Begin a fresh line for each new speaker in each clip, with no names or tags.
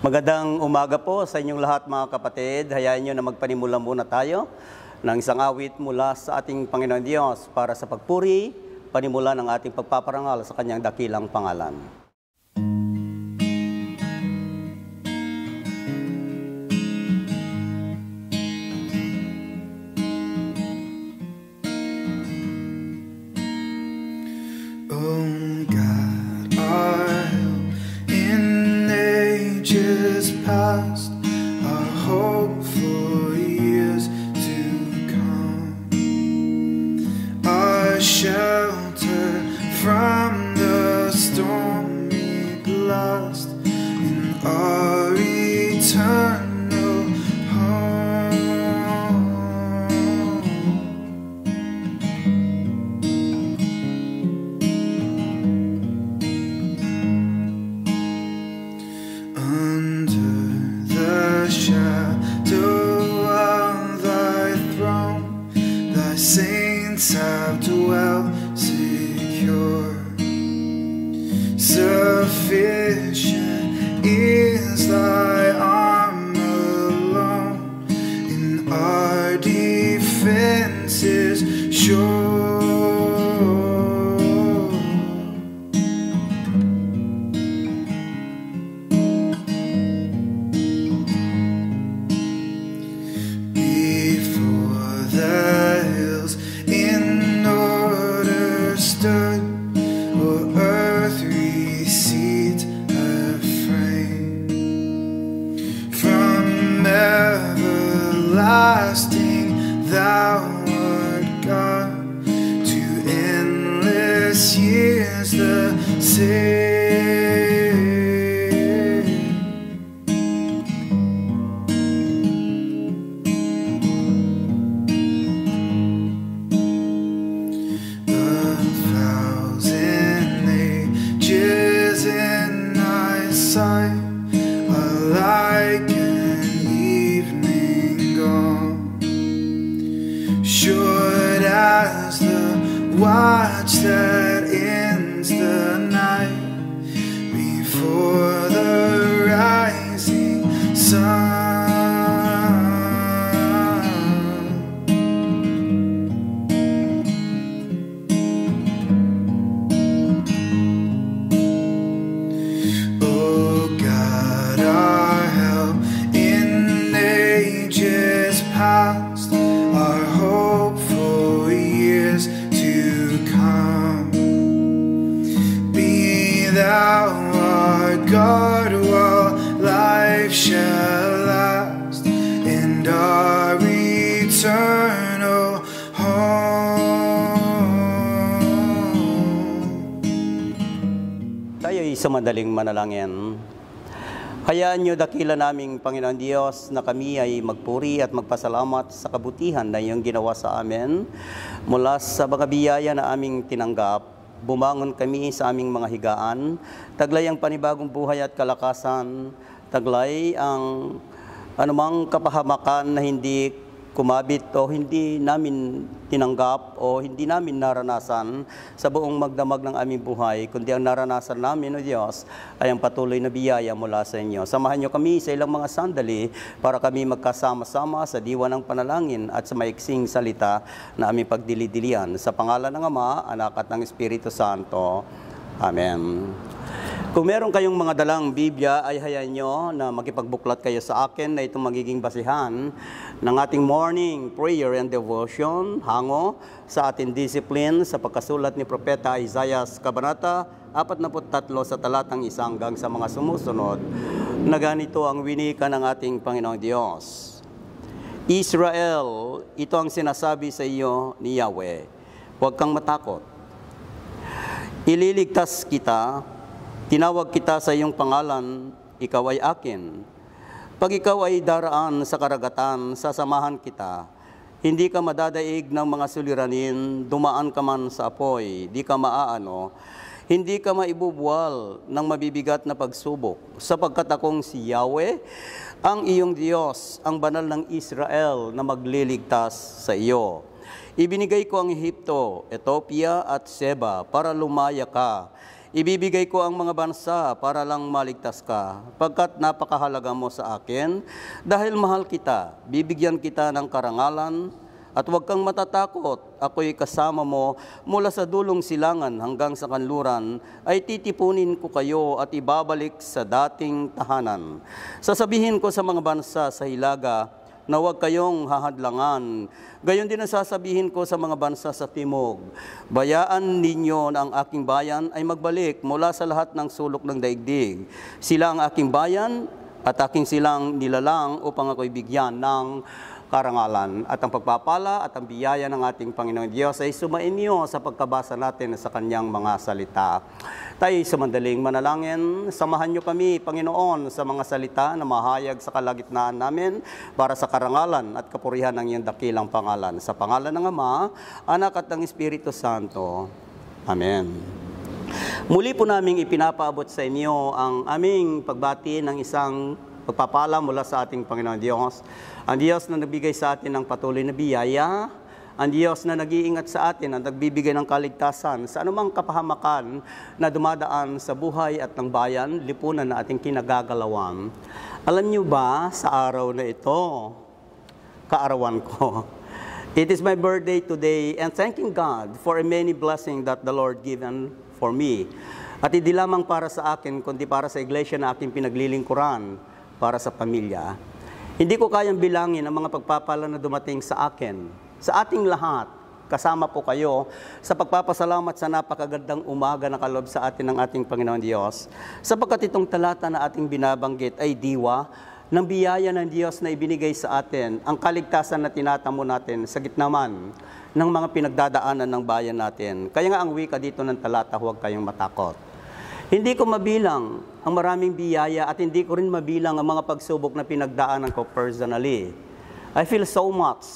Magandang umaga po sa inyong lahat mga kapatid. Hayaan nyo na magpanimula muna tayo ng isang awit mula sa ating Panginoon Diyos para sa pagpuri, panimula ng ating pagpaparangal sa kanyang dakilang pangalan.
Past, our hope for years to come, our shelter from the stormy blast, and our eternal home. Under the shadow of thy throne, thy saints have dwelt secure. Sufficient is thy arm alone, and our defense is sure. Everlasting thou art God, to endless years the same. A thousand ages in thy sight are like short as the watch that ends the night before the rising sun. Oh God, our help in ages past, our hope for years to come. Be thou our God while life shall last, and our eternal home.
Tayo'y sa madaling manalangin. Hayaan niyo dakila naming Panginoon Diyos na kami ay magpuri at magpasalamat sa kabutihan na iyong ginawa sa amin. Mula sa mga biyaya na aming tinanggap, bumangon kami sa aming mga higaan, taglay ang panibagong buhay at kalakasan, taglay ang anumang kapahamakan na hindi kumabit o hindi namin tinanggap o hindi namin naranasan sa buong magdamag ng aming buhay, kundi ang naranasan namin, O Diyos, ay ang patuloy na biyaya mula sa inyo. Samahan niyo kami sa ilang mga sandali para kami magkasama-sama sa diwa ng panalangin at sa maiksing salita na aming pagdilidilian. Sa pangalan ng Ama, Anak at ng Espiritu Santo. Amen. Kung meron kayong mga dalang Biblia, ay hayaan nyo na makipagbuklat kayo sa akin na itong magiging basihan ng ating morning prayer and devotion, hango sa ating discipline sa pagkasulat ni Propeta Isaiah Kabanata 43 sa talatang 1 hanggang sa mga sumusunod, na ganito ang winika ng ating Panginoong Diyos. Israel, ito ang sinasabi sa iyo ni Yahweh, huwag kang matakot. Ililigtas kita, tinawag kita sa iyong pangalan, ikaw ay akin. Pag ikaw ay daraan sa karagatan, sasamahan kita. Hindi ka madadaig ng mga suliranin, dumaan ka man sa apoy, di ka maaano. Hindi ka maibubuwal ng mabibigat na pagsubok, sapagkat akong si Yahweh, ang iyong Diyos, ang banal ng Israel na magliligtas sa iyo. Ibinigay ko ang Ehipto, Ethiopia at Seba para lumaya ka. ibibigay ko ang mga bansa para lang maligtas ka, pagkat napakahalaga mo sa akin, dahil mahal kita, bibigyan kita ng karangalan, at huwag kang matatakot, ako'y kasama mo mula sa dulong silangan hanggang sa kanluran, ay titipunin ko kayo at ibabalik sa dating tahanan. Sasabihin ko sa mga bansa sa hilaga na huwag kayong hahadlangan. Gayon din ang sasabihin ko sa mga bansa sa timog, bayaan ninyo na ang aking bayan ay magbalik mula sa lahat ng sulok ng daigdig. Sila ang aking bayan at aking silang nilalang upang ako'y bigyan ng karangalan. At ang pagpapala at ang biyaya ng ating Panginoong Diyos ay sumainyo sa pagkabasa natin sa kanyang mga salita. Tayo sa mandaling manalangin, samahan niyo kami, Panginoon, sa mga salita na mahayag sa kalagitnaan namin para sa karangalan at kapurihan ng iyong dakilang pangalan. Sa pangalan ng Ama, Anak at ng Espiritu Santo. Amen. Muli po naming ipinapaabot sa inyo ang aming pagbati ng isang pagpapala mula sa ating Panginoon Diyos. Ang Diyos na nagbigay sa atin ng patuloy na biyaya, ang Diyos na nag-iingat sa atin at nagbibigay ng kaligtasan sa anumang kapahamakan na dumadaan sa buhay at ng bayan, lipunan na ating kinagagalawan. Alam niyo ba, sa araw na ito, kaarawan ko, it is my birthday today, and thanking God for a many blessings that the Lord given for me. At hindi lamang para sa akin, kundi para sa iglesia na aking pinaglilingkuran, para sa pamilya. Hindi ko kayang bilangin ang mga pagpapala na dumating sa akin, sa ating lahat, kasama po kayo, sa pagpapasalamat sa napakagandang umaga na kaloob sa atin ng ating Panginoon Diyos, sapagkat itong talata na ating binabanggit ay diwa ng biyaya ng Diyos na ibinigay sa atin, ang kaligtasan na tinatamo natin sa gitna man ng mga pinagdadaanan ng bayan natin. Kaya nga ang wika dito ng talata, huwag kayong matakot. Hindi ko mabilang ang maraming biyaya at hindi ko rin mabilang ang mga pagsubok na pinagdaanan ko personally. I feel so much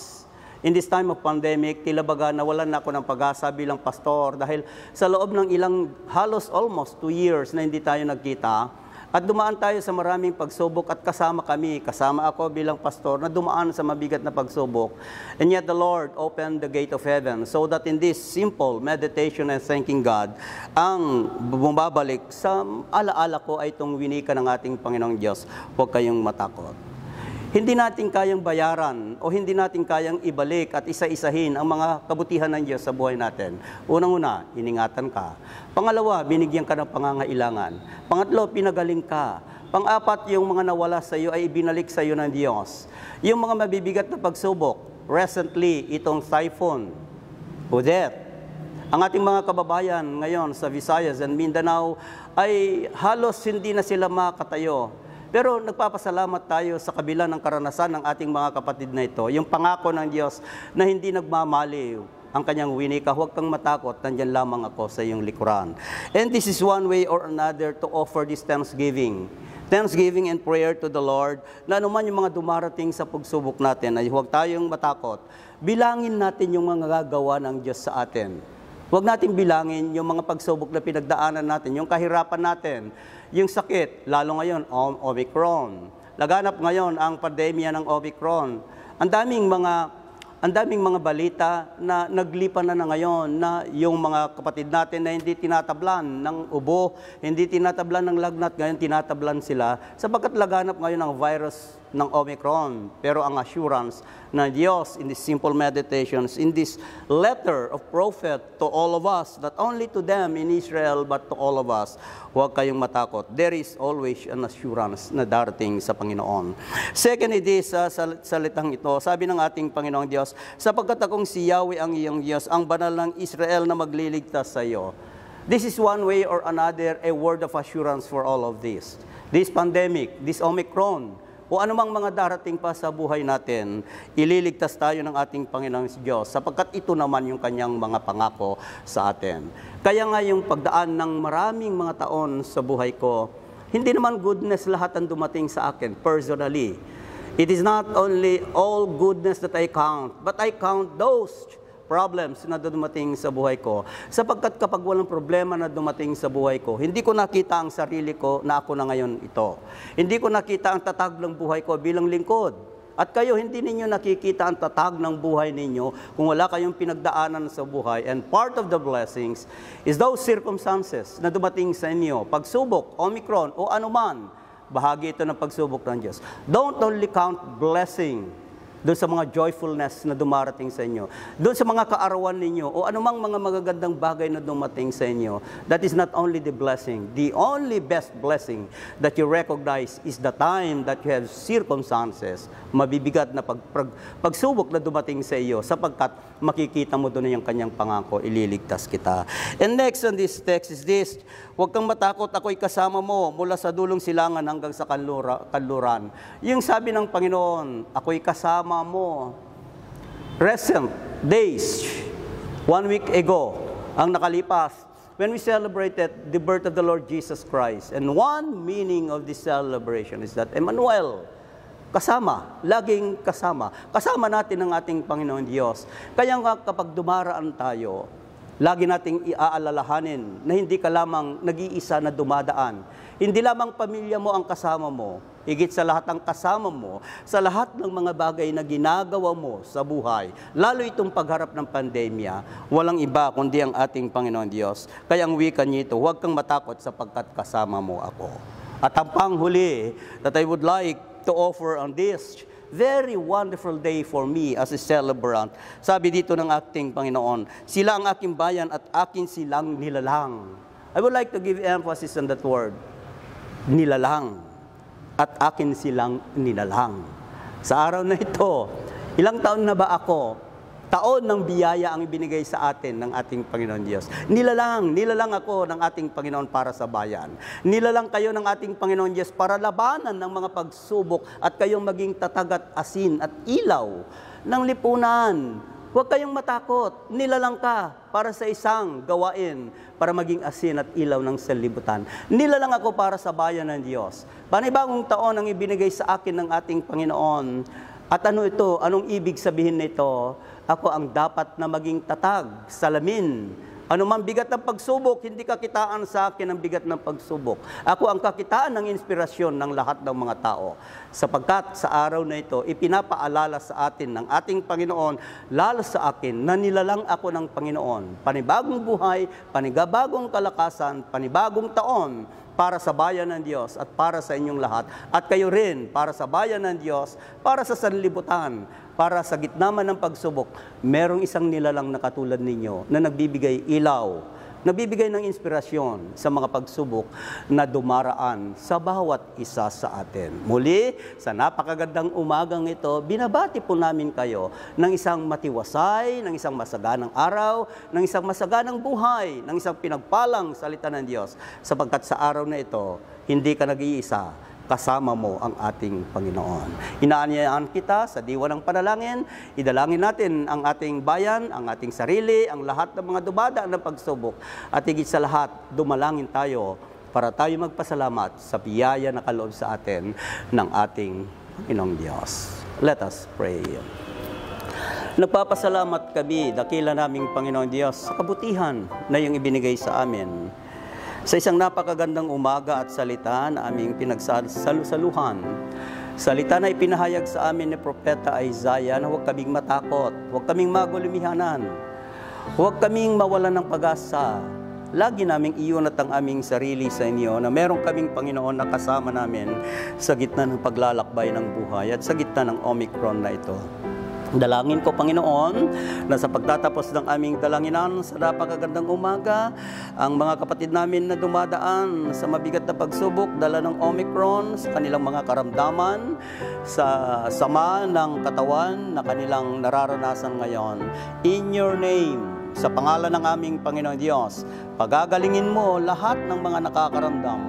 in this time of pandemic, tila baga nawalan na ako ng pag-asa bilang pastor dahil sa loob ng ilang halos almost 2 years na hindi tayo nagkita at dumaan tayo sa maraming pagsubok at kasama ako bilang pastor na dumaan sa mabigat na pagsubok. And yet the Lord opened the gate of heaven so that in this simple meditation and thanking God, ang bumabalik sa alaala ko ay itong winika ng ating Panginoong Diyos, huwag kayong matakot. Hindi natin kayang bayaran o hindi natin kayang ibalik at isa-isahin ang mga kabutihan ng Diyos sa buhay natin. Unang-una, iningatan ka. Pangalawa, binigyan ka ng pangangailangan. Pangatlo, pinagaling ka. Pang-apat, yung mga nawala sa iyo ay ibinalik sa iyo ng Diyos. Yung mga mabibigat na pagsubok, recently, itong typhoon, Odette, ang ating mga kababayan ngayon sa Visayas and Mindanao ay halos hindi na sila makatayo. Pero nagpapasalamat tayo sa kabila ng karanasan ng ating mga kapatid na ito. Yung pangako ng Diyos na hindi nagmamaliw ang kanyang winika, huwag kang matakot, nandyan lamang ako sa iyong likuran. And this is one way or another to offer this thanksgiving. Thanksgiving and prayer to the Lord, na anuman yung mga dumarating sa pagsubok natin, ay huwag tayong matakot. Bilangin natin yung mga gagawa ng Diyos sa atin. Huwag natin bilangin yung mga pagsubok na pinagdaanan natin, yung kahirapan natin, yung sakit, lalo ngayon, Omicron. Laganap ngayon ang pandemya ng Omicron. Ang daming mga balita na naglipan na ngayon na yung mga kapatid natin na hindi tinatablan ng ubo, hindi tinatablan ng lagnat, ngayon tinatablan sila sapagkat laganap ngayon ang virus ng Omicron. Pero ang assurance na Diyos in these simple meditations, in this letter of prophet to all of us, not only to them in Israel but to all of us, huwag kayong matakot. There is always an assurance na darating sa Panginoon. Second, it is sa salitang ito, sabi ng ating Panginoong Diyos, sapagkat akong si Yahweh ang iyong Diyos, ang banal ng Israel na magliligtas sa iyo. This is one way or another a word of assurance for all of this. This pandemic, this Omicron, o anumang mga darating pa sa buhay natin, ililigtas tayo ng ating Panginoong Diyos sapagkat ito naman yung kanyang mga pangako sa atin. Kaya nga yung pagdaan ng maraming mga taon sa buhay ko, hindi naman goodness lahat ang dumating sa akin personally. It is not only all goodness that I count, but I count those problems na dumating sa buhay ko. Sapagkat kapag walang problema na dumating sa buhay ko, hindi ko nakita ang sarili ko na ako na ngayon ito. Hindi ko nakita ang tatag ng buhay ko bilang lingkod. At kayo, hindi ninyo nakikita ang tatag ng buhay ninyo kung wala kayong pinagdaanan sa buhay. And part of the blessings is those circumstances na dumating sa inyo. Pagsubok, Omicron, o anuman, bahagi ito ng pagsubok ng Diyos. Don't only count blessing doon sa mga joyfulness na dumarating sa inyo, doon sa mga kaarawan ninyo, o anumang mga magagandang bagay na dumating sa inyo. That is not only the blessing. The only best blessing that you recognize is the time that you have circumstances, mabibigat na pagsubok na dumating sa iyo, sapagkat makikita mo doon yung kanyang pangako, ililigtas kita. And next on this text is this: huwag kang matakot, ako'y kasama mo mula sa dulong silangan hanggang sa kanluran. Yung sabi ng Panginoon, ako'y kasama mo. Recent days, 1 week ago, ang nakalipas, when we celebrated the birth of the Lord Jesus Christ. And one meaning of this celebration is that Emmanuel, kasama, laging kasama. Kasama natin ang ating Panginoon Diyos. Kaya nga kapag dumaraan tayo, lagi nating iaalalahanin na hindi ka lamang nag-iisa na dumadaan. Hindi lamang pamilya mo ang kasama mo, higit sa lahat ang kasama mo, sa lahat ng mga bagay na ginagawa mo sa buhay. Lalo itong pagharap ng pandemya, walang iba kundi ang ating Panginoon Diyos. Kaya ang wika nito, huwag kang matakot sapagkat kasama mo ako. At ang panghuli that I would like to offer on this very wonderful day for me as a celebrant. Sabi dito ng ating Panginoon, sila ang aking bayan at akin silang nilalang. I would like to give emphasis on that word, nilalang. At akin silang nilalang. Sa araw na ito, ilang taon na ba ako? Taon ng biyaya ang ibinigay sa atin ng ating Panginoon Diyos. Nilalang ako ng ating Panginoon para sa bayan. Nilalang kayo ng ating Panginoon Diyos para labanan ng mga pagsubok at kayong maging tatag at asin at ilaw ng lipunan. Huwag kayong matakot. Nilalang ka para sa isang gawain para maging asin at ilaw ng sanlibutan. Nilalang ako para sa bayan ng Diyos. Panibagong taon ang ibinigay sa akin ng ating Panginoon. At ano ito? Anong ibig sabihin nito? Ako ang dapat na maging tatag, salamin. Ano mang bigat ng pagsubok, hindi kakitaan sa akin ang bigat ng pagsubok. Ako ang kakitaan ng inspirasyon ng lahat ng mga tao. Sapagkat sa araw na ito, ipinapaalala sa atin ng ating Panginoon, lalo sa akin, na nilalang ako ng Panginoon. Panibagong buhay, panibagong kalakasan, panibagong taon, para sa bayan ng Diyos at para sa inyong lahat. At kayo rin, para sa bayan ng Diyos, para sa sanlibutan, para sa gitna man ng pagsubok, merong isang nilalang na katulad ninyo na nagbibigay ilaw, nagbibigay ng inspirasyon sa mga pagsubok na dumaraan sa bawat isa sa atin. Muli, sa napakagandang umagang ito, binabati po namin kayo ng isang matiwasay, ng isang masaganang araw, ng isang masaganang buhay, ng isang pinagpalang salita ng Diyos. Sapagkat sa araw na ito, hindi ka nag-iisa, kasama mo ang ating Panginoon. Inaanyayahan kita sa diwa ng panalangin, idalangin natin ang ating bayan, ang ating sarili, ang lahat ng mga dumadaan ng pagsubok, at higit sa lahat, dumalangin tayo para tayo magpasalamat sa biyaya na kaloob sa atin ng ating Panginoong Diyos. Let us pray. Nagpapasalamat kami, dakila naming Panginoong Diyos, sa kabutihan na iyong ibinigay sa amin. Sa isang napakagandang umaga at salita na aming pinagsalusaluhan. Salita na ipinahayag sa amin ni Propeta Isaiah na huwag kaming matakot, huwag kaming magulumihanan, huwag kaming mawalan ng pag-asa. Lagi naming iunat ang aming sarili sa inyo na meron kaming Panginoon na kasama namin sa gitna ng paglalakbay ng buhay at sa gitna ng Omicron na ito. Dalangin ko, Panginoon, na sa pagtatapos ng aming dalanginan sa napakagandang umaga, ang mga kapatid namin na dumadaan sa mabigat na pagsubok, dala ng Omicron, sa kanilang mga karamdaman, sa sama ng katawan na kanilang nararanasan ngayon. In your name, sa pangalan ng aming Panginoon Diyos, pagagalingin mo lahat ng mga nakakaramdam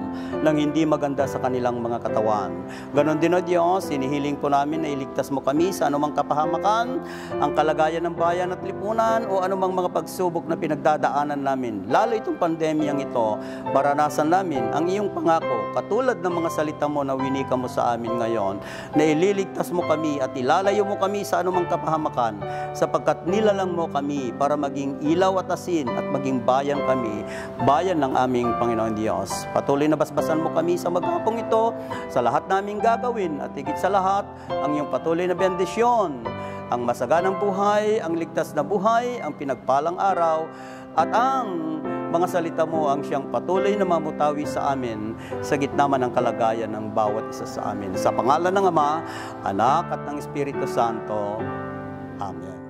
ng hindi maganda sa kanilang mga katawan. Ganon din, O Diyos, hinihiling po namin na iligtas mo kami sa anumang kapahamakan, ang kalagayan ng bayan at lipunan, o anumang mga pagsubok na pinagdadaanan namin. Lalo itong pandemyang ito, maranasan namin ang iyong pangako, katulad ng mga salita mo na winika mo sa amin ngayon, na ililigtas mo kami at ilalayo mo kami sa anumang kapahamakan, sapagkat nilalang mo kami para maging ilaw at asin at maging bayan kami bayan ng aming Panginoon Diyos. Patuloy na basbasan mo kami sa maghapong ito, sa lahat naming gagawin, at higit sa lahat, ang iyong patuloy na bendisyon, ang masaganang buhay, ang ligtas na buhay, ang pinagpalang araw, at ang mga salita mo ang siyang patuloy na mamutawi sa amin sa gitna man ng kalagayan ng bawat isa sa amin. Sa pangalan ng Ama, Anak at ng Espiritu Santo. Amen.